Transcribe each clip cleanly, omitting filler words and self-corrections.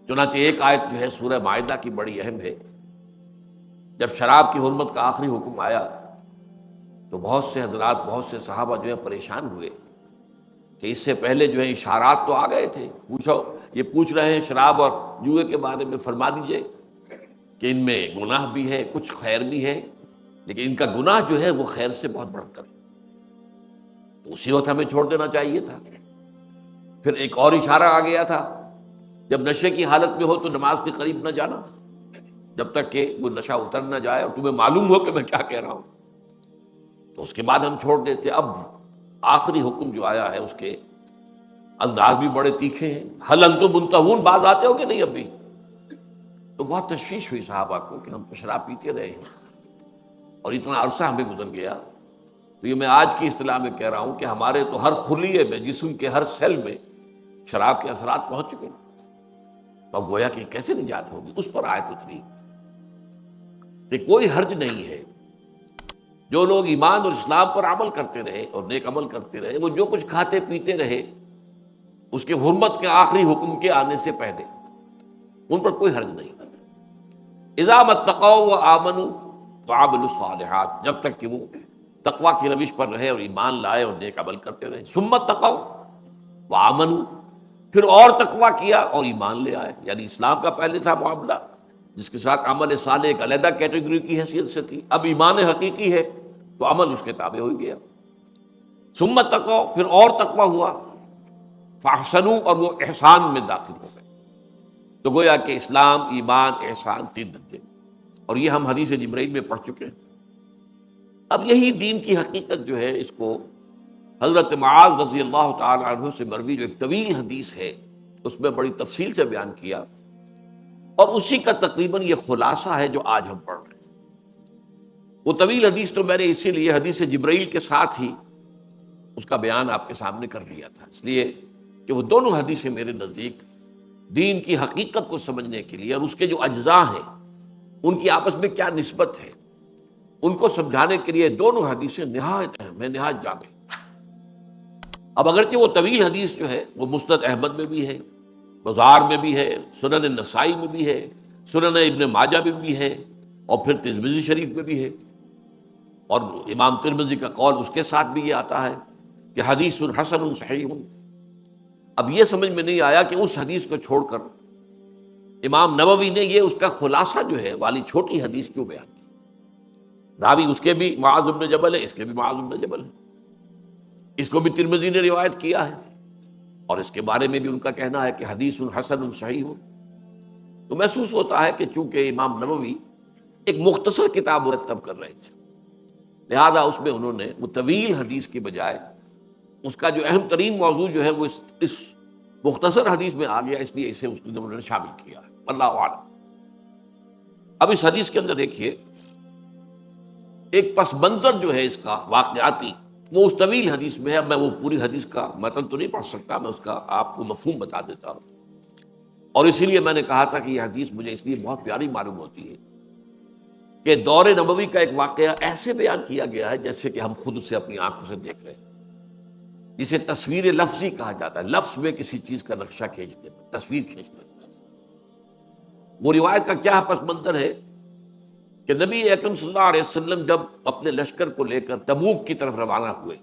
چنانچہ ایک آیت جو ہے سورہ مائدہ کی بڑی اہم ہے، جب شراب کی حرمت کا آخری حکم آیا تو بہت سے حضرات، بہت سے صحابہ جو ہے پریشان ہوئے کہ اس سے پہلے جو ہے اشارات تو آ گئے تھے، یہ پوچھ رہے ہیں شراب اور جوئے کے بارے میں، فرما دیجئے کہ ان میں گناہ بھی ہے، کچھ خیر بھی ہے، لیکن ان کا گناہ جو ہے وہ خیر سے بہت بڑھ کر ہے، تو اسی وقت ہمیں چھوڑ دینا چاہیے تھا۔ پھر ایک اور اشارہ آ گیا تھا، جب نشے کی حالت میں ہو تو نماز کے قریب نہ جانا جب تک کہ وہ نشہ اتر نہ جائے اور تمہیں معلوم ہو کہ میں کیا کہہ رہا ہوں، تو اس کے بعد ہم چھوڑ دیتے۔ اب آخری حکم جو آیا ہے اس کے انداز بھی بڑے تیکھے ہیں، حل انتم منتہون، باز آتے ہو کہ نہیں ابھی؟ تو بہت تشویش ہوئی صحابہ کو کہ ہم تو شراب پیتے رہے ہیں اور اتنا عرصہ ہمیں گزر گیا۔ تو یہ میں آج کی اصطلاح میں کہہ رہا ہوں کہ ہمارے تو ہر خلیے میں، جسم کے ہر سیل میں شراب کے اثرات پہنچ چکے ہیں، تو اب گویا کہ کیسے نجات ہوگی؟ اس پر آیت اتری کہ کوئی حرج نہیں ہے، جو لوگ ایمان اور اسلام پر عمل کرتے رہے اور نیک عمل کرتے رہے، وہ جو کچھ کھاتے پیتے رہے اس کے حرمت کے آخری حکم کے آنے سے پہلے، ان پر کوئی حرج نہیں۔ اذا متقوا وآمنوا وعملوا الصالحات، جب تک کہ وہ تقوی کی روش پر رہے اور ایمان لائے اور نیک عمل کرتے رہے۔ ثم اتقوا وآمنوا، پھر اور تقوی کیا اور ایمان لے آئے، یعنی اسلام کا پہلے تھا معاملہ جس کے ساتھ عمل صالح ایک علیحدہ کیٹیگری کی حیثیت سے تھی، اب ایمان حقیقی ہے تو عمل اس کے تابع ہو گیا۔ ثم اتقوا، پھر اور تقوی ہوا، فاحسنوا، اور وہ احسان میں داخل ہو گئے۔ تو گویا کہ اسلام، ایمان، احسان، 3 درجے، اور یہ ہم حدیث جبرائیل میں پڑھ چکے ہیں۔ اب یہی دین کی حقیقت جو ہے، اس کو حضرت معاذ رضی اللہ تعالی عنہ سے مروی جو ایک طویل حدیث ہے اس میں بڑی تفصیل سے بیان کیا، اور اسی کا تقریباً یہ خلاصہ ہے جو آج ہم پڑھ رہے ہیں۔ وہ طویل حدیث تو میں نے اسی لیے حدیث جبرائیل کے ساتھ ہی اس کا بیان آپ کے سامنے کر دیا تھا، اس لیے کہ وہ دونوں حدیثیں میرے نزدیک دین کی حقیقت کو سمجھنے کے لیے اور اس کے جو اجزاء ہیں ان کی آپس میں کیا نسبت ہے، ان کو سمجھانے کے لیے دونوں حدیثیں نہایت اہم ہیں، نہایت جامع۔ اب اگرچہ وہ طویل حدیث جو ہے وہ مسند احمد میں بھی ہے، بازار میں بھی ہے، سنن نسائی میں بھی ہے، سنن ابن ماجہ میں بھی ہے، اور پھر ترمذی شریف میں بھی ہے، اور امام ترمذی کا قول اس کے ساتھ بھی یہ آتا ہے کہ حدیث حسن صحیح۔ اب یہ سمجھ میں نہیں آیا کہ اس حدیث کو چھوڑ کر امام نووی نے یہ اس کا خلاصہ جو ہے والی چھوٹی حدیث کیوں بیان کی؟ راوی اس کے بھی معاذ بن جبل ہے، اس کے بھی معاذ بن جبل ہے، اس کو بھی ترمذی نے روایت کیا ہے، اور اس کے بارے میں بھی ان کا کہنا ہے کہ حدیث حسن صحیح۔ تو محسوس ہوتا ہے کہ چونکہ امام نووی ایک مختصر کتاب مرتب کر رہے تھے، لہذا اس میں انہوں نے وہ طویل حدیث کی بجائے اس کا جو اہم ترین موضوع جو ہے وہ اس مختصر حدیث میں آ گیا، اس لیے اسے انہوں نے شامل کیا ہے، اللہ اعلم۔ اب اس حدیث کے اندر دیکھیے ایک پس منظر جو ہے اس کا واقعاتی، وہ اس طویل حدیث میں ہے۔ اب میں وہ پوری حدیث کا متن تو نہیں پڑھ سکتا، میں اس کا آپ کو مفہوم بتا دیتا ہوں، اور اسی لیے میں نے کہا تھا کہ یہ حدیث مجھے اس لیے بہت پیاری معلوم ہوتی ہے کہ دور نبوی کا ایک واقعہ ایسے بیان کیا گیا ہے جیسے کہ ہم خود اسے اپنی آنکھوں سے دیکھ رہے ہیں، جسے تصویر لفظی کہا جاتا ہے، لفظ میں کسی چیز کا نقشہ کھینچنے میں، تصویر کھینچنے میں۔ وہ روایت کا کیا پس منظر ہے کہ نبی اکرم صلی اللہ علیہ وسلم جب اپنے لشکر کو لے کر تبوک کی طرف روانہ ہوئے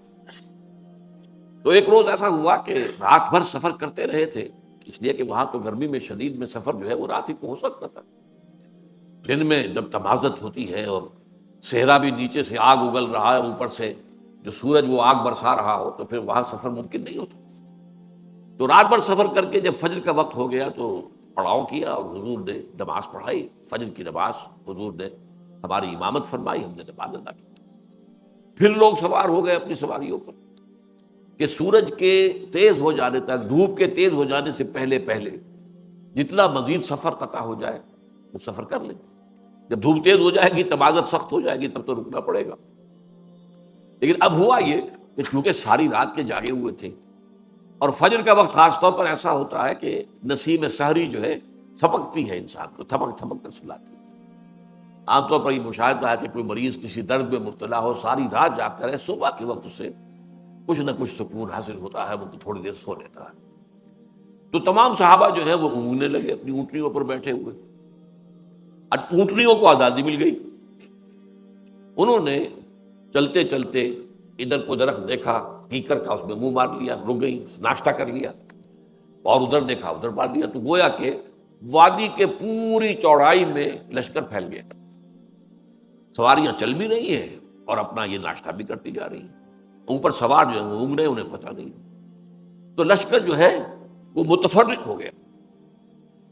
تو ایک روز ایسا ہوا کہ رات بھر سفر کرتے رہے تھے، اس لیے کہ وہاں تو گرمی میں شدید میں سفر جو ہے وہ رات ہی کو ہو سکتا تھا، دن میں جب تمازت ہوتی ہے اور صحرا بھی نیچے سے آگ اگل رہا ہے، اوپر سے جو سورج وہ آگ برسا رہا ہو، تو پھر وہاں سفر ممکن نہیں ہوتا۔ تو رات بھر سفر کر کے جب فجر کا وقت ہو گیا تو پڑاؤ کیا اور حضور نے نماز پڑھائی، فجر کی نماز حضور نے ہماری امامت فرمائی، ہم نے نماز ادا کی۔ پھر لوگ سوار ہو گئے اپنی سواریوں پر کہ سورج کے تیز ہو جانے تک، دھوپ کے تیز ہو جانے سے پہلے جتنا مزید سفر قطع ہو جائے وہ سفر کر لیں۔ جب دھوپ تیز ہو جائے گی، تمازت سخت ہو جائے گی، تب تو رکنا پڑے گا۔ لیکن اب ہوا یہ کہ چونکہ ساری رات کے جاگے ہوئے تھے، اور فجر کا وقت خاص طور پر ایسا ہوتا ہے کہ نسیم سحری جو ہے تھپکتی ہے انسان کو، تھپک تھپک کر سلاتی ہے۔ عام طور پر یہ مشاہدہ ہے کہ کوئی مریض کسی درد میں مبتلا ہو، ساری رات جاگتا رہے، صبح کے وقت اسے کچھ نہ کچھ سکون حاصل ہوتا ہے، وہ تھوڑی دیر سو لیتا ہے۔ تو تمام صحابہ جو ہے وہ اونگنے لگے اپنی اونٹنیوں پر بیٹھے ہوئے. اونٹنیوں کو آزادی مل گئی. انہوں نے چلتے چلتے ادھر کو درخت دیکھا کیکر کا، اس میں منہ مار لیا، رک گئی، ناشتہ کر لیا، اور ادھر دیکھا ادھر مار لیا. تو گویا کہ وادی کے پوری چوڑائی میں لشکر پھیل گیا. سواریاں چل بھی رہی ہیں اور اپنا یہ ناشتہ بھی کرتی جا رہی ہیں. اوپر سوار جو ہے وہ اونگ رہے، انہیں پتہ نہیں. تو لشکر جو ہے وہ متفرق ہو گیا.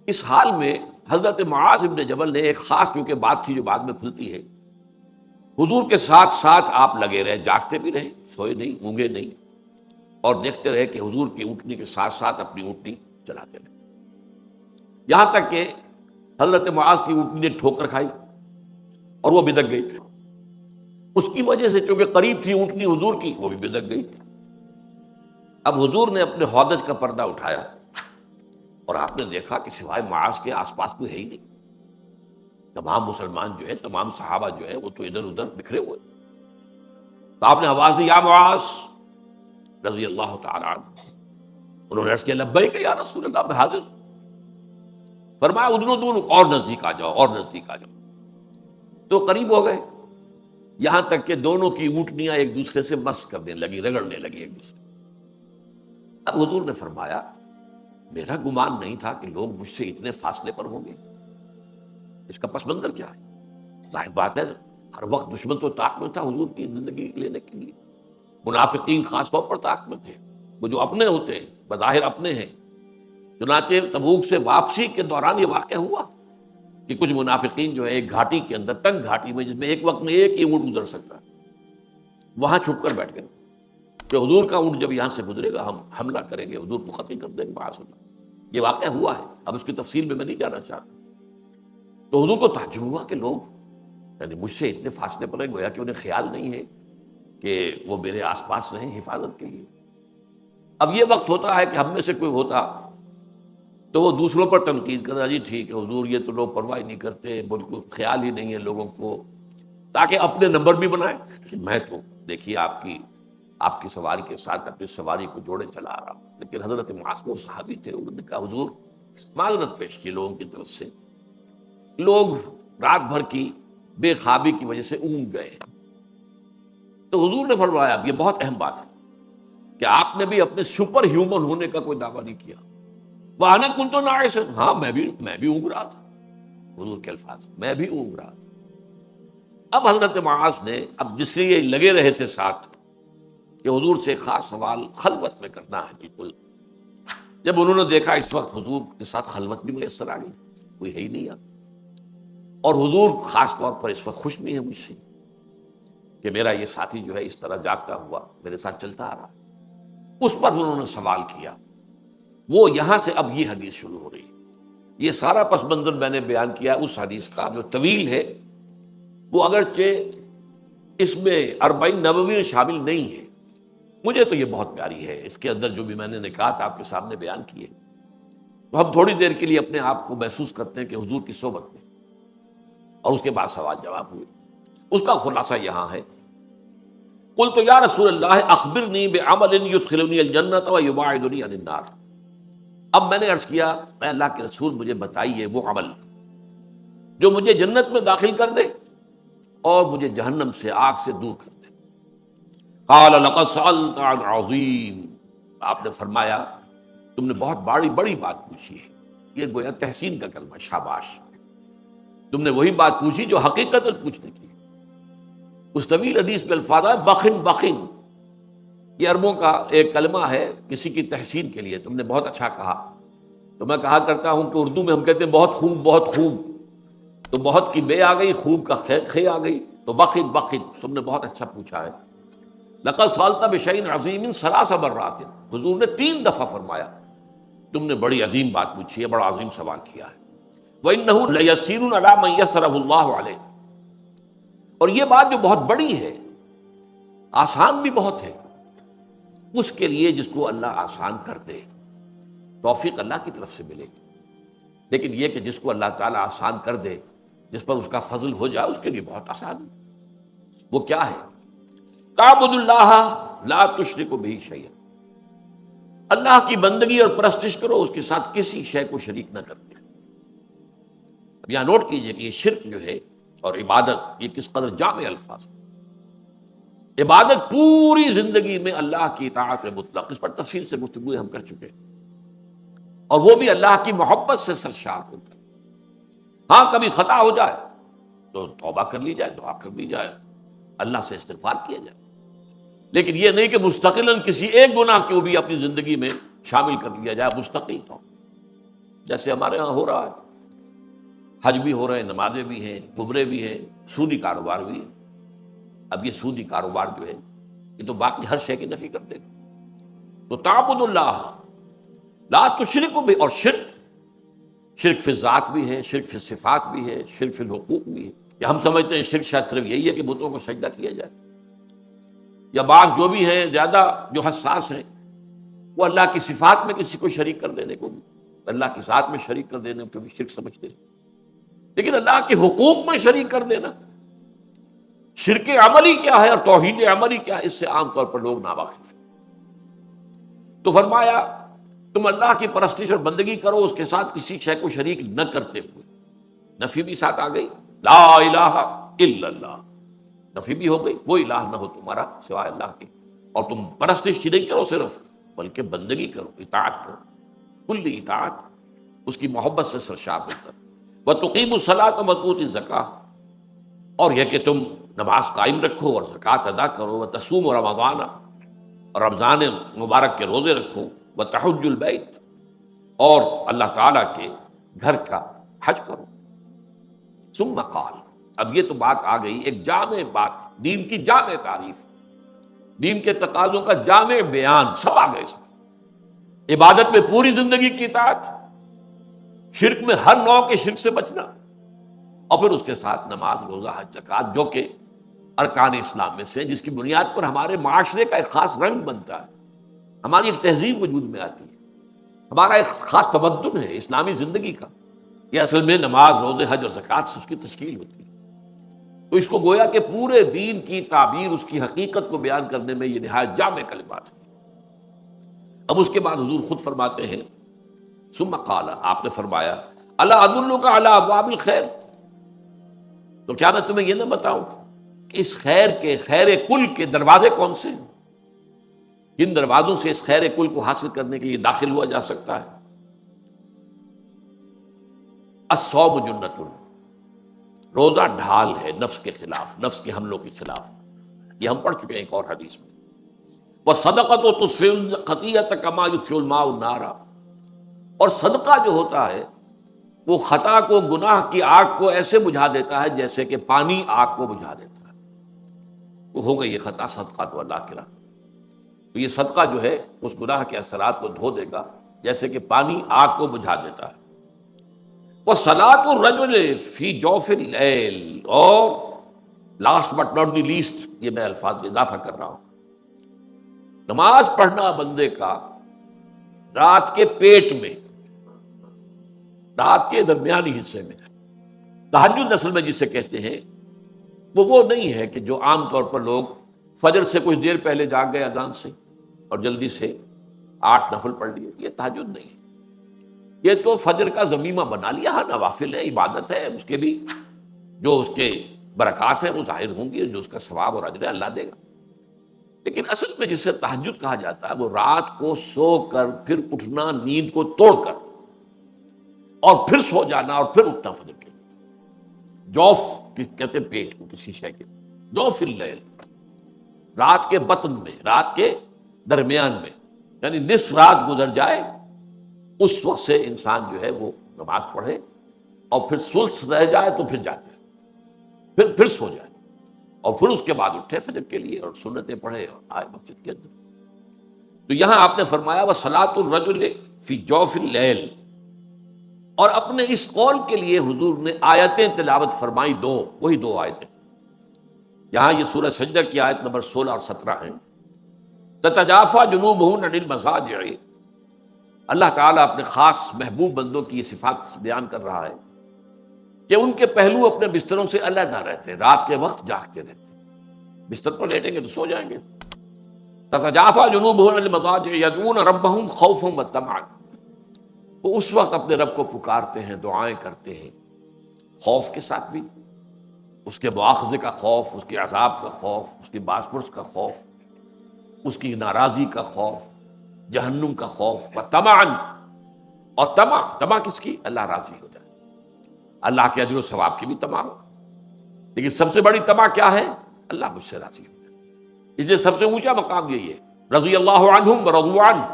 اس حال میں حضرت معاذ بن جبل نے ایک خاص چونکہ بات تھی جو بعد میں کھلتی ہے، حضور کے ساتھ ساتھ آپ لگے رہے، جاگتے بھی رہے، سوئے نہیں، اونگے نہیں، اور دیکھتے رہے کہ حضور کی اونٹنی کے ساتھ ساتھ اپنی اونٹنی چلاتے رہے. یہاں تک کہ حضرت معاذ کی اونٹنی نے ٹھوکر کھائی اور وہ بدک گئی. اس کی وجہ سے چونکہ قریب تھی اونٹنی حضور کی، وہ بھی بدک گئی. اب حضور نے اپنے ہودج کا پردہ اٹھایا اور آپ نے دیکھا کہ سوائے معاذ کے آس پاس کوئی ہے ہی نہیں. تمام مسلمان جو ہے، تمام صحابہ جو ہے وہ تو ادھر ادھر بکھرے ہوئے. تو آپ نے آواز دی، یا معاذ رضی اللہ تعالی عنہ. انہوں نے عرض کیا، لبیک یا رسول اللہ، میں حاضر. فرمایا ادنو دونوں، اور نزدیک آ جاؤ، اور نزدیک آ جاؤ. تو قریب ہو گئے، یہاں تک کہ دونوں کی اونٹنیاں ایک دوسرے سے مس کرنے لگی، رگڑنے لگی ایک دوسرے. اب حضور نے فرمایا، میرا گمان نہیں تھا کہ لوگ مجھ سے اتنے فاصلے پر ہوں گے. اس کا پس منظر کیا ہے؟ ظاہر بات ہے ہر وقت دشمن تو طاق میں تھا حضور کی زندگی لینے کے لیے. منافقین خاص طور پر طاق میں تھے، وہ جو اپنے ہوتے ہیں، بظاہر اپنے ہیں. چنانچہ تبوک سے واپسی کے دوران یہ واقعہ ہوا کہ کچھ منافقین جو ہے ایک گھاٹی کے اندر، تنگ گھاٹی میں جس میں ایک وقت میں ایک ہی اونٹ گزر سکتا ہے، وہاں چھپ کر بیٹھ گئے کہ حضور کا اونٹ جب یہاں سے گزرے گا ہم حملہ کریں گے، حضور کو قتل کر دیں گے معاذ اللہ. یہ واقعہ ہوا ہے، اب اس کی تفصیل میں نہیں جانا چاہتا. تو حضور کو تعجب ہوا کہ لوگ یعنی مجھ سے اتنے فاصلے پر ہیں، گویا کہ انہیں خیال نہیں ہے کہ وہ میرے آس پاس رہیں حفاظت کے لیے. اب یہ وقت ہوتا ہے کہ ہم میں سے کوئی ہوتا تو وہ دوسروں پر تنقید کرنا، جی ٹھیک ہے حضور یہ تو لوگ پرواہ نہیں کرتے، بالکل خیال ہی نہیں ہے لوگوں کو، تاکہ اپنے نمبر بھی بنائیں کہ میں تو دیکھیے آپ کی سواری کے ساتھ اپنی سواری کو جوڑے چلا رہا ہوں. لیکن حضرت معاذ وہ صحابی تھے، انہوں نے کہا حضور معذرت پیش کی لوگوں کی طرف سے، لوگ رات بھر کی بے خوابی کی وجہ سے اونگ گئے. تو حضور نے فرمایا، اب یہ بہت اہم بات ہے کہ آپ نے بھی اپنے سپر ہیومن ہونے کا کوئی دعویٰ نہیں کیا. وَأَنَا كُنْتُ نَاعِسًا، ہاں میں بھی اونگ رہا تھا. حضور کے الفاظ، میں بھی اونگ رہا تھا. اب حضرت معاذ نے اب جس لیے لگے رہے تھے ساتھ کہ حضور سے خاص سوال خلوت میں کرنا ہے، بالکل جب انہوں نے دیکھا اس وقت حضور کے ساتھ خلوت بھی میسر آ گئی، کوئی ہے ہی نہیں یہاں، اور حضور خاص طور پر اس وقت خوش نہیں ہے مجھ سے کہ میرا یہ ساتھی جو ہے اس طرح جاگتا ہوا میرے ساتھ چلتا آ رہا. اس پر انہوں نے سوال کیا. وہ یہاں سے اب یہ حدیث شروع ہو رہی ہے. یہ سارا پس منظر میں نے بیان کیا اس حدیث کا جو طویل ہے، وہ اگرچہ اس میں 40 نبوی شامل نہیں ہے، مجھے تو یہ بہت پیاری ہے. اس کے اندر جو بھی میں نے نکات آپ کے سامنے بیان کیے، تو ہم تھوڑی دیر کے لیے اپنے آپ کو محسوس کرتے ہیں کہ حضور کی صحبت میں، اور اس کے بعد سوال جواب ہوئے. اس کا خلاصہ یہاں ہے، قلت یا رسول اللہ اخبرنی بعمل یدخلنی الجنۃ ویباعدنی عن النار. اب میں نے عرض کیا، اے اللہ کے رسول مجھے بتائیے وہ عمل جو مجھے جنت میں داخل کر دے اور مجھے جہنم سے، آگ سے دور کر دے. قال لقد سألت عن عظیم. آپ نے فرمایا تم نے بہت بڑی بات پوچھی ہے. یہ گویا تحسین کا کلمہ، شاباش، تم نے وہی بات پوچھی جو حقیقت پوچھنے کی. اس طویل حدیث میں الفاظ ہے بخن. یہ عربوں کا ایک کلمہ ہے کسی کی تحسین کے لیے. تم نے بہت اچھا کہا. تو میں کہا کرتا ہوں کہ اردو میں ہم کہتے ہیں بہت خوب، تو بہت کی بے آ گئی، خوب کا خے آ گئی، تو بخن تم نے بہت اچھا پوچھا ہے. لقد سألت بشیء عظیم 3 مرات. حضور نے 3 دفعہ فرمایا تم نے بڑی عظیم بات پوچھی ہے، بڑا عظیم سوال کیا ہے. وَإِنَّهُ لَيَسِيرٌ عَلَىٰ مَن يَسَّرَهُ اللَّهُ عَلَيْهِ. اور یہ بات جو بہت بڑی ہے، آسان بھی بہت ہے اس کے لیے جس کو اللہ آسان کر دے. توفیق اللہ کی طرف سے ملے گی. لیکن یہ کہ جس کو اللہ تعالیٰ آسان کر دے، جس پر اس کا فضل ہو جائے، اس کے لیے بہت آسان ہے. وہ کیا ہے؟ تعبد اللہ لا تشرک بہ شیئا. اللہ کی بندگی اور پرستش کرو، اس کے ساتھ کسی شے کو شریک نہ کرتے۔ اب یہاں نوٹ کیجئے کہ یہ شرک جو ہے اور عبادت، یہ کس قدر جامع الفاظ ہے۔ عبادت پوری زندگی میں اللہ کی اطاعت مطلق، اس پر تفصیل سے گفتگو ہم کر چکے ہیں، اور وہ بھی اللہ کی محبت سے سرشار ہو کر۔ ہاں کبھی خطا ہو جائے تو توبہ کر لی جائے، دعا کر لی جائے، اللہ سے استغفار کیا جائے، لیکن یہ نہیں کہ مستقلاً کسی ایک گناہ کو بھی اپنی زندگی میں شامل کر لیا جائے مستقل طور، جیسے ہمارے ہاں ہو رہا ہے۔ حج بھی ہو رہے ہیں، نمازیں بھی ہیں، عمرے بھی ہیں، سودی کاروبار بھی ہے۔ اب یہ سودی کاروبار جو ہے یہ تو باقی ہر شے کی نفی کر دے گا۔ تو تعبد اللہ لا تشرکوا بھی، اور شرک فی الذات بھی ہے، شرک فی الصفات بھی ہے، شرک فی الحقوق بھی ہے۔ یا ہم سمجھتے ہیں شرک شاید صرف یہی ہے کہ بتوں کو سجدہ کیا جائے، یا بعض جو بھی ہیں زیادہ جو حساس ہیں وہ اللہ کی صفات میں کسی کو شریک کر دینے کو بھی، اللہ کی ذات میں شریک کر دینے کو بھی شرک سمجھتے ہیں، لیکن اللہ کے حقوق میں شریک کر دینا، شرک عملی کیا ہے اور توحید عملی کیا ہے، اس سے عام طور پر لوگ ناواقف ہیں۔ تو فرمایا تم اللہ کی پرستش اور بندگی کرو، اس کے ساتھ کسی شے کو شریک نہ کرتے ہوئے۔ نفی بھی ساتھ آ گئی، لا الہ الا اللہ، نفی بھی ہو گئی، وہ الہ نہ ہو تمہارا سوائے اللہ کے، اور تم پرستش ہی نہیں کرو صرف، بلکہ بندگی کرو، اطاعت کرو، کل اطاعت، اس کی محبت سے سرشار ہو کر۔ وَتُقِيمُوا الصَّلَاةَ وَتُؤْتُوا الزَّكَاةَ، اور یہ کہ تم نماز قائم رکھو اور زکوٰۃ ادا کرو، وَتَصُومُوا رمضان، اور رمضان مبارک کے روزے رکھو، وَتَحُجُّوا الْبَيْتَ، اور اللہ تعالیٰ کے گھر کا حج کرو۔ ثم قال، اب یہ تو بات آ گئی ایک جامع بات، دین کی جامع تعریف، دین کے تقاضوں کا جامع بیان، سب آ گئے اس میں۔ عبادت میں پوری زندگی کی اطاعت، شرک میں ہر نوع کے شرک سے بچنا، اور پھر اس کے ساتھ نماز، روزہ، حج، زکوٰۃ، جو کہ ارکان اسلام میں سے، جس کی بنیاد پر ہمارے معاشرے کا ایک خاص رنگ بنتا ہے، ہماری ایک تہذیب وجود میں آتی ہے، ہمارا ایک خاص تمدن ہے اسلامی زندگی کا، یہ اصل میں نماز، روزے، حج اور زکوٰۃ سے اس کی تشکیل ہوتی ہے۔ تو اس کو گویا کہ پورے دین کی تعبیر، اس کی حقیقت کو بیان کرنے میں یہ نہایت جامع کلمات ہے۔ اب اس کے بعد حضور خود فرماتے ہیں، ثم قال، آپ نے فرمایا، الا ادلک علی ابواب الخیر، تو کیا میں تمہیں یہ نہ بتاؤں کہ اس خیر کے، خیر کل کے دروازے کون سے ہیں، کن دروازوں سے اس خیر کل کو حاصل کرنے کے لیے داخل ہوا جا سکتا ہے۔ الصوم جنۃ، روزہ ڈھال ہے نفس کے خلاف، نفس کے حملوں کے خلاف، یہ ہم پڑھ چکے ہیں ایک اور حدیث میں۔ وَالصَّدَقَةُ تُطْفِئُ الْخَطِيئَةَ كَمَا يُطْفِئُ الْمَاءُ النَّارَ، اور صدقہ جو ہوتا ہے وہ خطا کو، گناہ کی آگ کو ایسے بجھا دیتا ہے جیسے کہ پانی آگ کو بجھا دیتا ہے۔ وہ ہو گئی یہ خطا، صدقہ تو اللہ کی راہ، تو یہ صدقہ جو ہے اس گناہ کے اثرات کو دھو دے گا جیسے کہ پانی آگ کو بجھا دیتا ہے۔ وَصَلَاةُ الرَّجُلِ فِي جَوْفِ اللَّيْلِ، اور last but not the least, یہ میں الفاظ اضافہ کر رہا ہوں، نماز پڑھنا بندے کا رات کے پیٹ میں، رات کے درمیانی حصے میں، تہجد اصل میں جسے کہتے ہیں، وہ نہیں ہے کہ جو عام طور پر لوگ فجر سے کچھ دیر پہلے جاگ گئے اذان سے اور جلدی سے 8 نفل پڑھ لیے، یہ تہجد نہیں ہے، یہ تو فجر کا ضمیمہ بنا لیا، ہاں نوافل ہے، عبادت ہے، اس کے بھی جو اس کے برکات ہیں وہ ظاہر ہوں گی، جو اس کا ثواب اور اجر ہے اللہ دے گا، لیکن اصل میں جسے تہجد کہا جاتا ہے وہ رات کو سو کر پھر اٹھنا، نیند کو توڑ کر، اور پھر سو جانا اور پھر اٹھنا فجر کے لیے۔ جوف کہتے ہیں پیٹ کو کسی شے کے، جوف اللیل، رات کے بطن میں، رات کے درمیان میں، یعنی نصف رات گزر جائے اس وقت سے انسان جو ہے وہ نماز پڑھے، اور پھر ثلث رہ جائے تو پھر جاتے، پھر سو جائے، اور پھر اس کے بعد اٹھے فجر کے لیے اور سنتیں پڑھے اور آئے مسجد کے اندر۔ تو یہاں آپ نے فرمایا وَصَلَاةُ الرَّجُلِ فِي جَوْفِ اللَّيْلِ، اور اپنے اس قول کے لیے حضور نے آیتیں تلاوت فرمائی، وہی دو آیتیں، یہاں یہ سورہ سجدہ کی آیت نمبر 16 اور 17 ہیں۔ تتجافی جنوبہم عن المضاجع، اللہ تعالیٰ اپنے خاص محبوب بندوں کی یہ صفات بیان کر رہا ہے کہ ان کے پہلو اپنے بستروں سے علیحدہ رہتے ہیں، رات کے وقت جاگتے رہتے ہیں، بستر پر لیٹیں گے تو سو جائیں گے، تتجافى جنوبهم عن المضاجع يدعون ربهم خوفا وطمعا، وہ اس وقت اپنے رب کو پکارتے ہیں، دعائیں کرتے ہیں، خوف کے ساتھ بھی، اس کے مواخذے کا خوف، اس کے عذاب کا خوف، اس کی باز پرس کا خوف، اس کی ناراضی کا خوف، جہنم کا خوف، وطمعا، اور طمع کس کی؟ اللہ راضی ہو جائے، اللہ کے اجر و ثواب کی بھی طمع ہو، لیکن سب سے بڑی طمع کیا ہے؟ اللہ مجھ سے راضی ہو جائے۔ اس لیے سب سے اونچا مقام یہی ہے، رضی اللہ عنہم ورضوا عنہ،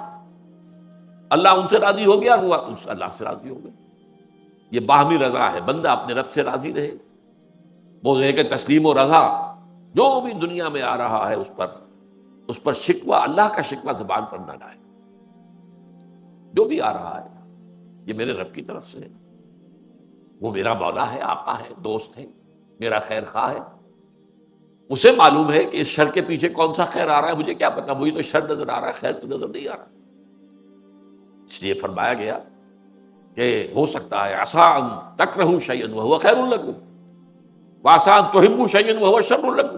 اللہ ان سے راضی ہو گیا، وہ اللہ سے راضی ہو گیا۔ یہ باہمی رضا ہے، بندہ اپنے رب سے راضی رہے، وہ ہے کہ تسلیم و رضا، جو بھی دنیا میں آ رہا ہے اس پر شکوہ، اللہ کا شکوہ زبان پر نہ لائے۔ جو بھی آ رہا ہے یہ میرے رب کی طرف سے ہے، وہ میرا مولا ہے، آقا ہے، دوست ہے، میرا خیر خواہ ہے، اسے معلوم ہے کہ اس شر کے پیچھے کون سا خیر آ رہا ہے، مجھے کیا پتا، مجھے تو شر نظر آ رہا ہے، خیر تو نظر نہیں آ رہا۔ اس لیے فرمایا گیا کہ ہو سکتا ہے عسیٰ ان تکرہوا شیئا وہو خیر لکم وعسیٰ ان تحبوا شیئا وہو شر لکم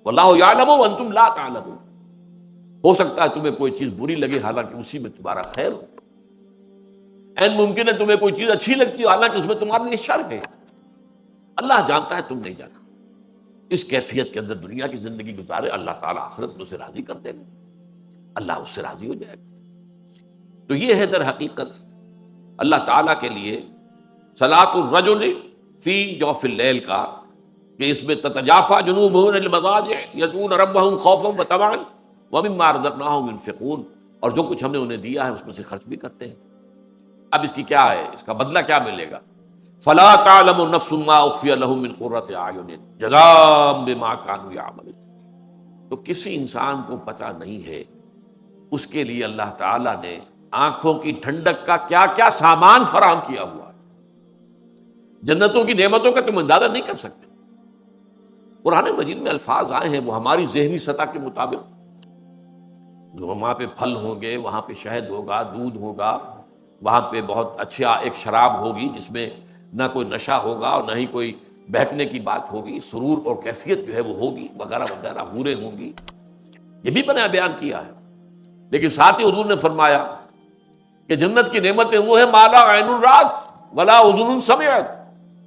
واللہ یعلم وانتم لا تعلمون، ہو سکتا ہے تمہیں کوئی چیز بری لگے حالانکہ اسی میں تمہارا خیر ہو، این ممکن ہے تمہیں کوئی چیز اچھی لگتی ہو حالانکہ اس میں تمہارے لیے شر ہے، اللہ جانتا ہے، تم نہیں جانا۔ اس کیفیت کے اندر دنیا کی زندگی گزارے، اللہ تعالیٰ آخرت میں اسے راضی کر دے گا، اللہ اس سے راضی ہو جائے گا۔ تو یہ ہے در حقیقت اللہ تعالیٰ کے لیے صلاۃ الرجل فی جوف اللیل کا، کہ اس میں تتجافى جنوبهم عن المضاجع يدعون ربهم خوفا وطمعا ومما رزقناهم ينفقون، اور جو کچھ ہم نے انہیں دیا ہے اس میں سے خرچ بھی کرتے ہیں۔ اب اس کی کیا ہے، اس کا بدلہ کیا ملے گا؟ فلا تعلم نفس ما اخفی لهم من قرۃ اعین جزاء بما كانوا يعملون، تو کسی انسان کو پتہ نہیں ہے اس کے لیے اللہ تعالیٰ نے آنکھوں کی ٹھنڈک کا کیا کیا سامان فراہم کیا ہوا ہے۔ جنتوں کی نعمتوں کا تم اندازہ نہیں کر سکتے۔ قرآن مجید میں الفاظ آئے ہیں وہ ہماری ذہنی سطح کے مطابق، وہاں پہ پھل ہوں گے، وہاں پہ شہد ہوگا، دودھ ہوگا، وہاں پہ بہت اچھا ایک شراب ہوگی جس میں نہ کوئی نشہ ہوگا اور نہ ہی کوئی بہکنے کی بات ہوگی، سرور اور کیفیت جو ہے وہ ہوگی، وغیرہ وغیرہ، حوریں ہوں گی، یہ بھی بنا بیان کیا ہے۔ لیکن ساتھ ہی حضور نے فرمایا کہ جنت کی نعمتیں وہ ہیں ما لا عین رات ولا اذن سمعت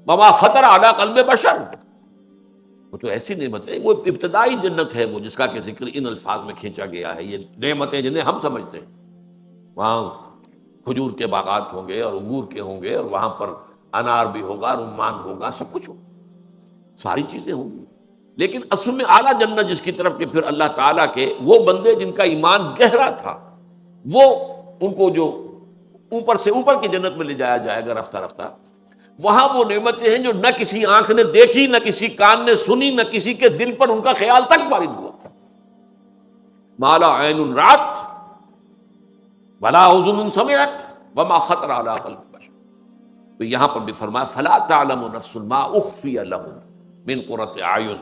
وما خطر علی قلب بشر، وہ تو ایسی نعمتیں، وہ ابتدائی جنت ہے وہ جس کا کہ ذکر ان الفاظ میں کھینچا گیا ہے۔ یہ نعمتیں جنہیں ہم سمجھتے ہیں، وہاں کھجور کے باغات ہوں گے اور انگور کے ہوں گے، اور وہاں پر انار بھی ہوگا، رمان ہوگا، سب کچھ ہوگا، ساری چیزیں ہوں گی، لیکن اصل میں اعلیٰ جنت جس کی طرف کہ پھر اللہ تعالیٰ کے وہ بندے جن کا ایمان گہرا تھا، وہ ان کو جو اوپر سے اوپر کی جنت میں لے جایا جائے گا رفتہ رفتہ، وہاں وہ نعمتیں ہیں جو نہ کسی آنکھ نے دیکھی، نہ کسی کان نے سنی، نہ کسی کے دل پر ان کا خیال تک وارد ہوا۔ ما لا عین رات ولا اذن سمعت وما خطر علی قلب بشر، تو یہاں پر بھی فرمایا فلا تعلم نفس ما اخفی لهم من قرۃ اعین،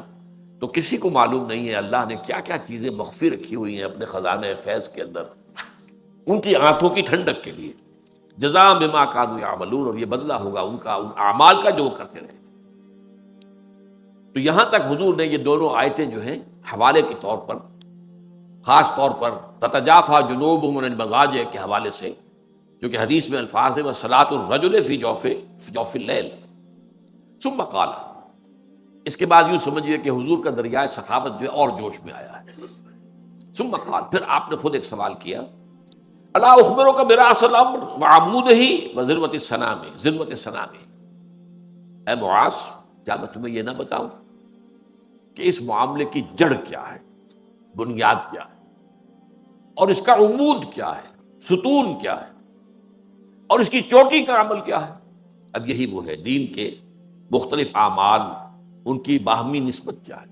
تو کسی کو معلوم نہیں ہے اللہ نے کیا کیا چیزیں مخفی رکھی ہوئی ہیں اپنے خزانہ فیض کے اندر ان کی آنکھوں کی ٹھنڈک کے لیے، جزاء بما كانوا يعملون، اور یہ بدلہ ہوگا ان کا، ان اعمال کا جو وہ کرتے رہے۔ تو یہاں تک حضور نے یہ دونوں آیتیں جو ہیں حوالے کے طور پر، خاص طور پر تتجافى جنوبهم عن المضاجع کے حوالے سے، جو کہ حدیث میں الفاظ ہے وصلاۃ الرجل فی جوف اللیل، ثم قال، اس کے بعد یوں سمجھیے کہ حضور کا دریائے سخاوت جو ہے اور جوش میں آیا ہے۔ ثم قال، پھر آپ نے خود ایک سوال کیا، الا اخبرک براس الامر وعمودہ وذروۃ السنام، ذروۃ السنام، اے معاذ کیا میں تمہیں یہ نہ بتاؤں کہ اس معاملے کی جڑ کیا ہے، بنیاد کیا ہے، اور اس کا عمود کیا ہے، ستون کیا ہے، اور اس کی چوٹی کا عمل کیا ہے۔ اب یہی وہ ہے دین کے مختلف اعمال، ان کی باہمی نسبت کیا ہے۔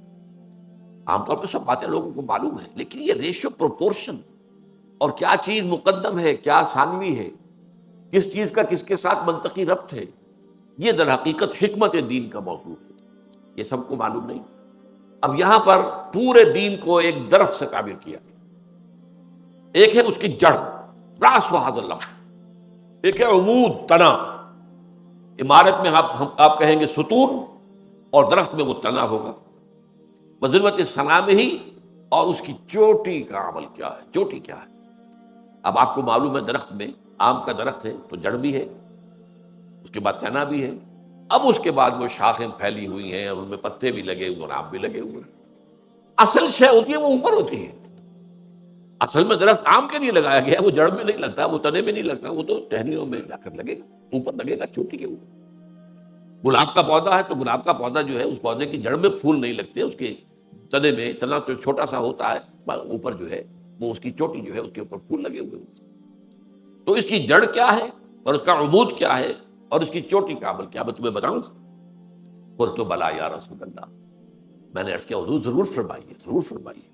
عام طور پہ سب باتیں لوگوں کو معلوم ہیں، لیکن یہ ریشو، پروپورشن، اور کیا چیز مقدم ہے، کیا ثانوی ہے، کس چیز کا کس کے ساتھ منطقی ربط ہے، یہ در حقیقت حکمت دین کا موضوع ہے، یہ سب کو معلوم نہیں۔ اب یہاں پر پورے دین کو ایک درخت سے تعبیر کیا، ایک ہے اس کی جڑ، راس و حاضر لمحہ، ایک ہے عمود، تنا، عمارت میں آپ کہیں گے ستون، اور درخت میں وہ تنا ہوگا۔ وذروۃ السنام ہی، اور اس کی چوٹی کا عمل کیا ہے. چوٹی کیا ہے؟ اب آپ کو معلوم ہے درخت میں، آم کا درخت ہے تو جڑ بھی ہے، اس کے بعد تنا بھی ہے، اب اس کے بعد وہ شاخیں پھیلی ہوئی ہیں اور ان میں پتے بھی لگے ہوئے اور آم بھی لگے ہوئے ہیں. اصل شے ہوتی ہے وہ اوپر ہوتی ہے. اصل میں درخت آم کے لیے لگایا گیا، وہ جڑ میں نہیں لگتا، وہ تنے میں نہیں لگتا، وہ تو ٹہنیوں میں جا کر لگے گا، اوپر لگے گا چوٹی کے اوپر. گلاب کا پودا ہے تو گلاب کا پودا جو ہے اس پودے کی جڑ میں پھول نہیں لگتے، اس کے تنے میں، تنا تو چھوٹا سا ہوتا ہے، اوپر جو ہے وہ اس کی چوٹی جو ہے اس کے اوپر پھول لگے ہوئے ہوتے ہیں. تو اس کی جڑ کیا ہے اور اس کا عمود کیا ہے اور اس کی چوٹی کا عمل کیا، میں تمہیں بتاؤں؟ قلت بلا یا رسول اللہ، میں نے عرض کیا حضور ضرور فرمائیے، ضرور فرمائیے.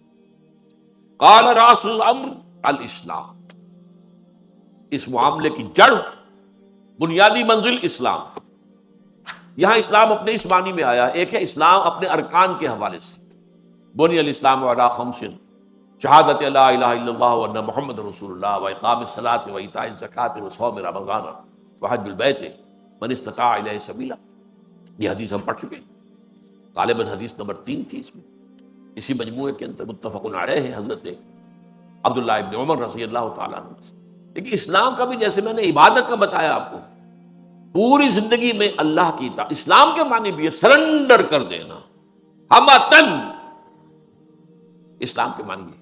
قال راس الامر الاسلام، اس معاملے کی جڑ، بنیادی منزل اسلام. یہاں اسلام اپنے اس معنی میں آیا. ایک ہے اسلام اپنے ارکان کے حوالے سے، بنی الاسلام علی خمس، شہادت لا الہ الا اللہ وان محمد رسول اللہ واقام الصلاۃ وایتاء الزکوٰۃ وصوم رمضان وحج البیت من استطاع الیہ سبیلا. یہ حدیث ہم پڑھ چکے ہیں، غالباً حدیث نمبر 3 تھی اس میں، اسی مجموعے کے اندر متفق علیہ ہے حضرت عبداللہ ابن عمر رضی اللہ تعالیٰ عنہ سے. لیکن اسلام کا بھی جیسے میں نے عبادت کا بتایا آپ کو، پوری زندگی میں اللہ کی اطاعت. اسلام کے معنی بھی ہے سرنڈر کر دینا، ہمتن. اسلام کے معنی ہے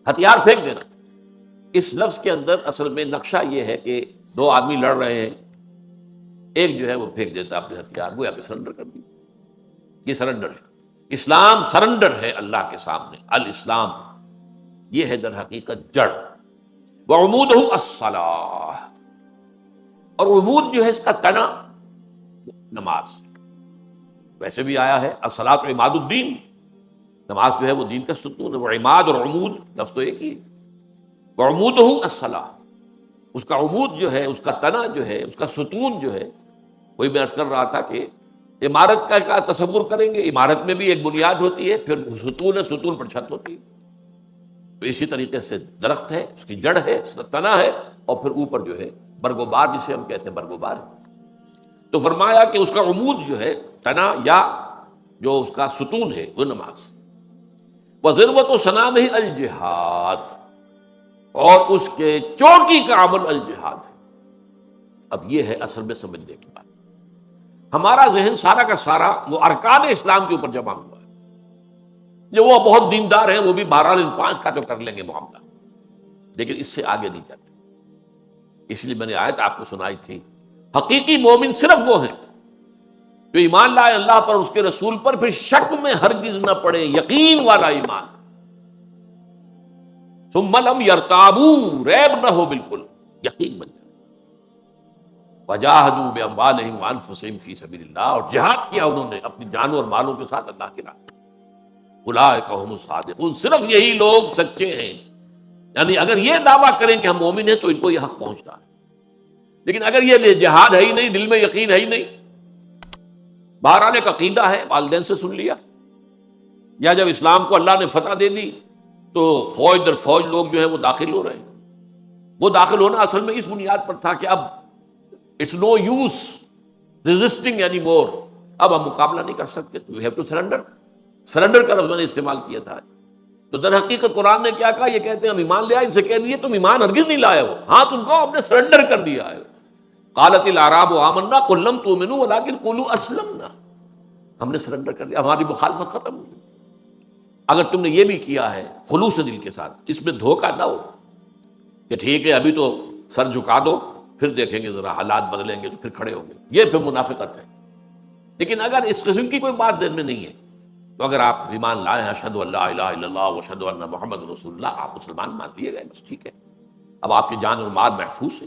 ہتھیار پھینک دینا. اس لفظ کے اندر اصل میں نقشہ یہ ہے کہ دو آدمی لڑ رہے ہیں، ایک جو ہے وہ پھینک دیتا اپنے ہتھیار، گویا کہ سرنڈر کر دیا. یہ سرنڈر ہے. اسلام سرنڈر ہے اللہ کے سامنے. الاسلام یہ ہے در حقیقت جڑ. وعمودہ الصلاۃ، اور عمود جو ہے اس کا تنا نماز. ویسے بھی آیا ہے الصلاۃ عماد الدین، نماز جو ہے وہ دین کا ستون ہے. وہ عماد اور عمود لفظ تو ایک ہی ہے. وعمودہ الصلاۃ، اس کا عمود جو ہے، اس کا تنا جو ہے، اس کا ستون جو ہے، وہی میں عرض کر رہا تھا کہ عمارت کا کیا تصور کریں گے، عمارت میں بھی ایک بنیاد ہوتی ہے، پھر ستون ہے، ستون پر چھت ہوتی ہے. تو اسی طریقے سے درخت ہے، اس کی جڑ ہے، اس کا تنا ہے، اور پھر اوپر جو ہے برگوبار، جسے ہم کہتے ہیں برگوبار. تو فرمایا کہ اس کا عمود جو ہے، تنا یا جو اس کا ستون ہے، وہ نماز. وذروۃ صنامہ الجہاد، اور اس کے چوٹی کا عمل الجہاد ہے. اب یہ ہے اصل میں سمجھنے کی بات. ہمارا ذہن سارا کا سارا وہ ارکان اسلام کے اوپر جمع ہوا ہے. جو وہ بہت دیندار ہیں وہ بھی بہرحال ان 5 کا تو کر لیں گے معاملہ، لیکن اس سے آگے نہیں جاتے. اس لیے میں نے آیت آپ کو سنائی تھی، حقیقی مومن صرف وہ ہیں جو ایمان لائے اللہ پر، اس کے رسول پر، پھر شک میں ہرگز نہ پڑے، یقین والا ایمان. ثم لم یرتابوا، ریب نہ ہو، بالکل یقین بن جائے. وجاہدوا باموالہم وانفسہم فی سبیل اللہ، اور جہاد کیا انہوں نے اپنی جانوں اور مالوں کے ساتھ اللہ کی راہ. اولئک هم الصادقون، صرف یہی لوگ سچے ہیں. یعنی اگر یہ دعویٰ کریں کہ ہم مومن ہیں تو ان کو یہ حق پہنچتا ہے. لیکن اگر یہ جہاد ہے ہی نہیں، دل میں یقین ہے ہی نہیں، بہرحال ایک عقیدہ ہے، والدین سے سن لیا، یا جب اسلام کو اللہ نے فتح دے دی تو فوج در فوج لوگ جو ہے وہ داخل ہو رہے ہیں. وہ داخل ہونا اصل میں اس بنیاد پر تھا کہ اب it's no use resisting any more, اب ہم مقابلہ نہیں کر سکتے، تو you have to surrender. Surrender کا لفظ میں نے استعمال کیا تھا. تو در حقیقت قرآن نے کیا کہا؟ یہ کہتے ہیں ہم ایمان لے آئے. ان سے کہہ دیے تم ایمان ہرگز نہیں لائے ہو، ہاں تم کو ہم نے سرنڈر کر دیا ہے. قالت الاعراب آمنا قل لم تؤمنوا ولکن قولوا اسلمنا، ہم نے سرنڈر کر دیا، ہماری مخالفت ختم ہو گئی. اگر تم نے یہ بھی کیا ہے خلوص دل کے ساتھ، اس میں دھوکہ نہ ہو کہ ٹھیک ہے ابھی تو سر جھکا دو، پھر دیکھیں گے ذرا حالات بدلیں گے تو پھر کھڑے ہوں گے، یہ پھر منافقت ہے. لیکن اگر اس قسم کی کوئی بات دل میں نہیں ہے تو اگر آپ ایمان لائے ہیں اشہد ان لا الہ الا اللہ واشہد ان محمد رسول اللہ، آپ مسلمان مان لیے گئے، بس ٹھیک ہے، اب آپ کی جان اور مال محفوظ ہے.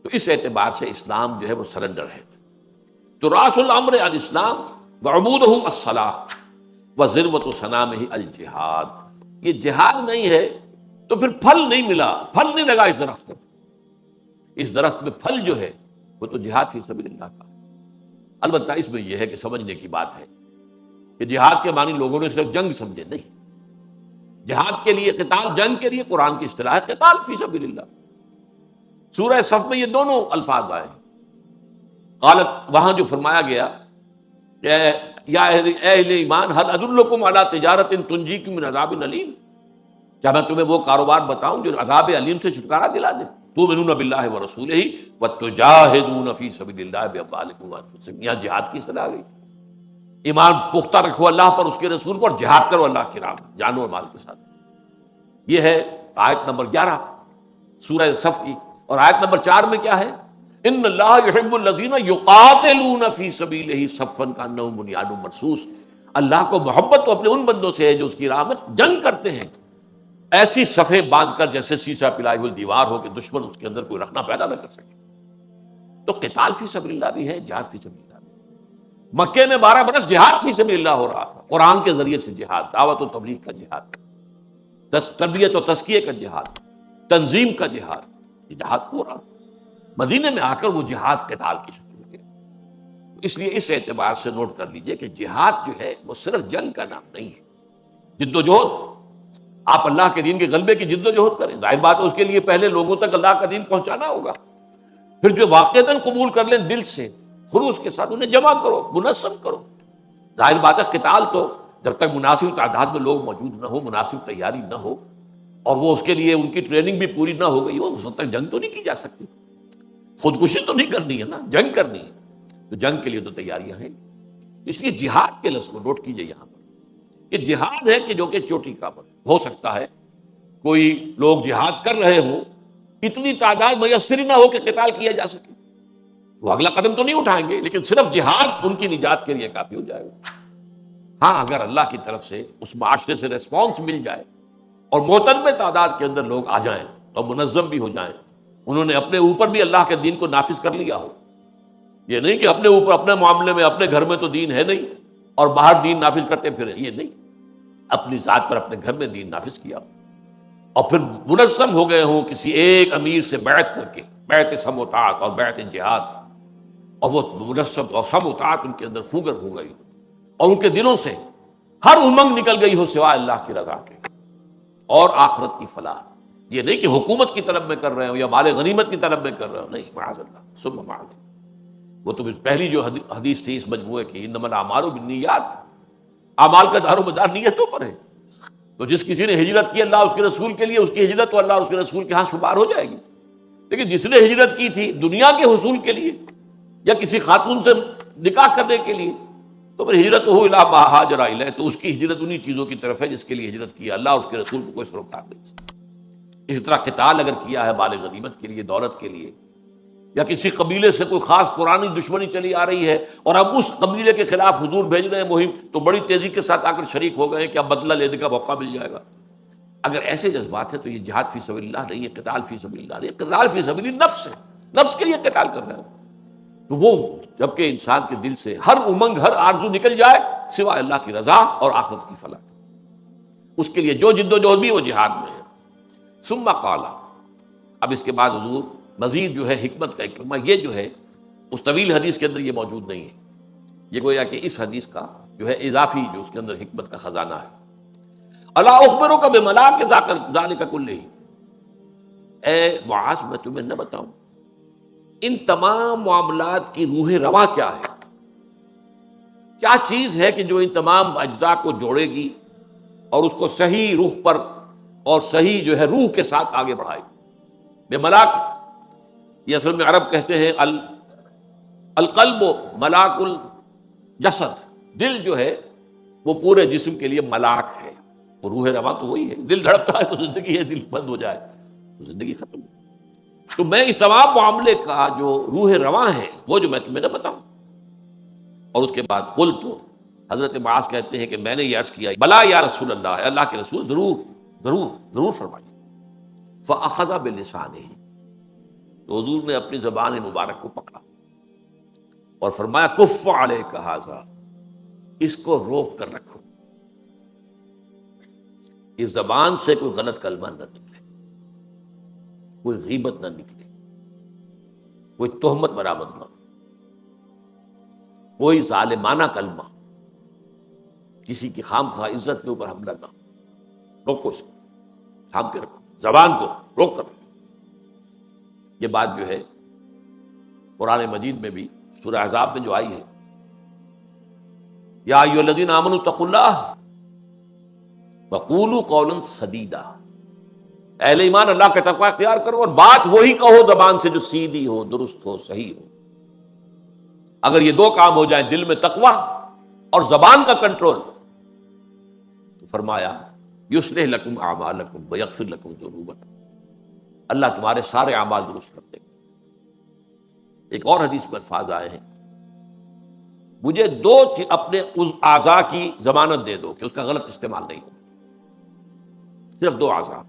تو اس اعتبار سے اسلام جو ہے وہ سرنڈر ہے. تو راس الامر الاسلام وعمودہ الصلاۃ وذروۃ صنامہ الجہاد. یہ جہاد نہیں ہے تو پھر پھل نہیں ملا، پھل نہیں لگا اس درخت کو. اس درخت میں پھل جو ہے وہ تو جہاد فی سبیل اللہ کا. البتہ اس میں یہ ہے کہ سمجھنے کی بات ہے کہ جہاد کے معنی لوگوں نے صرف جنگ سمجھے، نہیں. جہاد کے لیے، قتال، جنگ کے لیے قرآن کی اصطلاح ہے قتال فی سبیل اللہ. سورہ صف میں یہ دونوں الفاظ آئے. قالت، وہاں جو فرمایا گیا کہ یا اہل ایمان هل ادلکم علی تجارت تنجیکم من عذاب علیم، کیا میں تمہیں وہ کاروبار بتاؤں جو عذاب علیم سے چھٹکارا دلا دے؟ تؤمنون باللہ ورسولہ وتجاہدون فی سبیل اللہ باموالکم وانفسکم، یہاں جہاد کی اصطلاح آ گئی۔ ایمان پختہ رکھو اللہ پر، اس کے رسول پر، جہاد کرو اللہ کی راہ میں جانو اور مال کے ساتھ۔ یہ ہے آیت نمبر 11 سورہ صف کی۔ اور آیت نمبر 4 میں کیا ہے؟ ان اللہ یحب الذین یقاتلون فی سبیلہ صفا کانہم بنیان مرصوص، اللہ کو محبت تو اپنے ان بندوں سے ہے جو اس کی راہ میں جنگ کرتے ہیں ایسی صفیں باندھ کر جیسے سیسا پلائی ہوئی دیوار ہو کہ دشمن اس کے اندر کوئی رکھنا پیدا نہ کر سکے۔ تو قتال فی سبیل اللہ بھی ہے، جہاد فی سبیل اللہ بھی۔ مکے میں 12 برس جہاد فی سبیل اللہ ہو رہا تھا، قرآن کے ذریعے سے جہاد، دعوت و تبلیغ کا جہاد، تربیت و تزکیے کا جہاد، تنظیم کا جہاد، یہ جہاد ہو رہا۔ مدینے میں آ کر وہ جہاد قتال کی شکل میں گیا۔ اس لیے اس اعتبار سے نوٹ کر لیجئے کہ جہاد جو ہے وہ صرف جنگ کا نام نہیں ہے، جد و جہد۔ آپ اللہ کے دین کے غلبے کی جد و جہد کریں، ظاہر بات ہے اس کے لیے پہلے لوگوں تک اللہ کا دین پہنچانا ہوگا، پھر جو واقعتاً قبول کر لیں دل سے خلوص کے ساتھ انہیں جمع کرو، منظم کرو۔ ظاہر بات ہے قتال تو جب تک مناسب تعداد میں لوگ موجود نہ ہو، مناسب تیاری نہ ہو، اور وہ اس کے لیے ان کی ٹریننگ بھی پوری نہ ہو گئی ہو، اس وقت تک جنگ تو نہیں کی جا سکتی۔ خودکشی تو نہیں کرنی ہے نا، جنگ کرنی ہے، تو جنگ کے لیے تو تیاریاں ہیں۔ اس لیے جہاد کے لفظ کو نوٹ کیجئے یہاں پر کہ جہاد ہے کہ جو کہ چوٹی کا پر ہو سکتا ہے کوئی لوگ جہاد کر رہے ہوں، اتنی تعداد میسر ہی نہ ہو کہ قتال کیا جا سکے، وہ اگلا قدم تو نہیں اٹھائیں گے، لیکن صرف جہاد ان کی نجات کے لیے کافی ہو جائے گا۔ ہاں اگر اللہ کی طرف سے اس معاشرے سے ریسپانس مل جائے اور معتدل تعداد کے اندر لوگ آ جائیں اور منظم بھی ہو جائیں، انہوں نے اپنے اوپر بھی اللہ کے دین کو نافذ کر لیا ہو، یہ نہیں کہ اپنے اوپر اپنے معاملے میں اپنے گھر میں تو دین ہے نہیں اور باہر دین نافذ کرتے پھریں، یہ نہیں، اپنی ذات پر اپنے گھر میں دین نافذ کیا اور پھر منظم ہو گئے ہوں کسی ایک امیر سے بیعت کر کے، بیعت سم و طاعت اور بیعت جہاد، اور وہ منظم اور سم و طاعت ان کے اندر پھوگر ہو گئی اور ان کے دلوں سے ہر امنگ نکل گئی ہو سوائے اللہ کی رضا کے اور آخرت کی فلاح۔ یہ نہیں کہ حکومت کی طلب میں کر رہے ہوں یا مال غنیمت کی طلب میں کر رہے ہوں، نہیں، معاذ اللہ ثم معاذ اللہ۔ وہ تو پہلی جو حدیث تھی اس مجموعے کی، انما الاعمال بالنیات، اعمال کا دار و مدار نیتوں پر ہے۔ تو جس کسی نے ہجرت کی اللہ اس کے رسول کے لیے، اس کی ہجرت تو اللہ اس کے رسول کے ہاں شمار ہو جائے گی، لیکن جس نے ہجرت کی تھی دنیا کے حصول کے لیے یا کسی خاتون سے نکاح کرنے کے لیے، تو پھر ہجرت ہو الی ما ہاجر الیہ، تو اس کی ہجرت انہی چیزوں کی طرف ہے جس کے لیے ہجرت کی، اللہ اور اس کے رسول کو کوئی سروکار نہیں۔ اسی طرح قتال اگر کیا ہے مال غنیمت کے لیے، دولت کے لیے، یا کسی قبیلے سے کوئی خاص پرانی دشمنی چلی آ رہی ہے اور اب اس قبیلے کے خلاف حضور بھیج رہے ہیں مہم، تو بڑی تیزی کے ساتھ آ کر شریک ہو گئے کہ اب بدلہ لینے کا موقع مل جائے گا۔ اگر ایسے جذبات ہیں تو یہ جہاد فی سبیل اللہ نہیں ہے، قتال فی سبیل اللہ نہیں ہے، قتال فی سبیل نفس ہے، نفس کے لیے قتال کر رہے ہیں۔ تو وہ جبکہ انسان کے دل سے ہر امنگ، ہر آرزو نکل جائے سوائے اللہ کی رضا اور آخرت کی فلاح، اس کے لیے جو جد و جہد بھی وہ جہاد میں ہے۔ ثم قال، اب اس کے بعد حضور مزید جو ہے حکمت کا ایک کلمہ، یہ جو ہے اس طویل حدیث کے اندر یہ موجود نہیں ہے، یہ گویا کہ اس حدیث کا جو ہے اضافی جو اس کے اندر حکمت کا خزانہ ہے۔ الا اخبرک بملاک ذالک کلہ، اے معاذ میں تمہیں نہ بتاؤں ان تمام معاملات کی روح رواں کیا ہے، کیا چیز ہے کہ جو ان تمام اجزاء کو جوڑے گی اور اس کو صحیح رخ پر اور صحیح جو ہے روح کے ساتھ آگے بڑھائے گی۔ بے ملاک، یہ اصل میں عرب کہتے ہیں القلب ملاک الجسد، دل جو ہے وہ پورے جسم کے لیے ملاک ہے، وہ روح رواں تو وہی ہے، دل دھڑکتا ہے تو زندگی ہے، دل بند ہو جائے تو زندگی ختم۔ تو میں اس تمام معاملے کا جو روح رواں ہے وہ جو میں تمہیں نہ بتاؤں۔ اور اس کے بعد قل، تو حضرت معاذ کہتے ہیں کہ میں نے یہ عرض کیا بلا یا رسول اللہ، اللہ کے رسول ضرور ضرور ضرور فرمائیے۔ فاخذ بلسانہ، تو حضور نے اپنی زبان مبارک کو پکڑا اور فرمایا کف علیک ھذا، اس کو روک کر رکھو، اس زبان سے کوئی غلط کلمہ نہ نکلے، کوئی غیبت نہ نکلے، کوئی تہمت برآمد نہ ہو، کوئی ظالمانہ کلمہ، کسی کی خام خواہ عزت کے اوپر حملہ نہ ہو، روکو اس کو، تھام کے رکھو، زبان کو روک کر رکھو۔ یہ بات جو ہے قرآن مجید میں بھی سورہ احزاب میں جو آئی ہے یا ایھا الذین آمنوا اتقوا اللہ وقولوا قولا سدیدا، اہل ایمان اللہ کا تقوی اختیار کرو اور بات وہی کہو زبان سے جو سیدھی ہو، درست ہو، صحیح ہو۔ اگر یہ دو کام ہو جائیں، دل میں تقوی اور زبان کا کنٹرول، تو فرمایا یصلح لکم اعمالکم ویغفر لکم ذنوبکم، اللہ تمہارے سارے اعمال درست کر دے گا۔ ایک اور حدیث میں الفاظ آئے ہیں، مجھے دو اپنے اعضاء کی ضمانت دے دو کہ اس کا غلط استعمال نہیں ہو، صرف دو اعضاء۔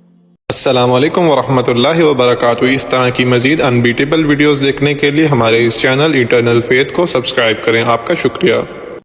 السلام علیکم ورحمۃ اللہ وبرکاتہ۔ اس طرح کی مزید انبیٹیبل ویڈیوز دیکھنے کے لیے ہمارے اس چینل ایٹرنل فیتھ کو سبسکرائب کریں۔ آپ کا شکریہ۔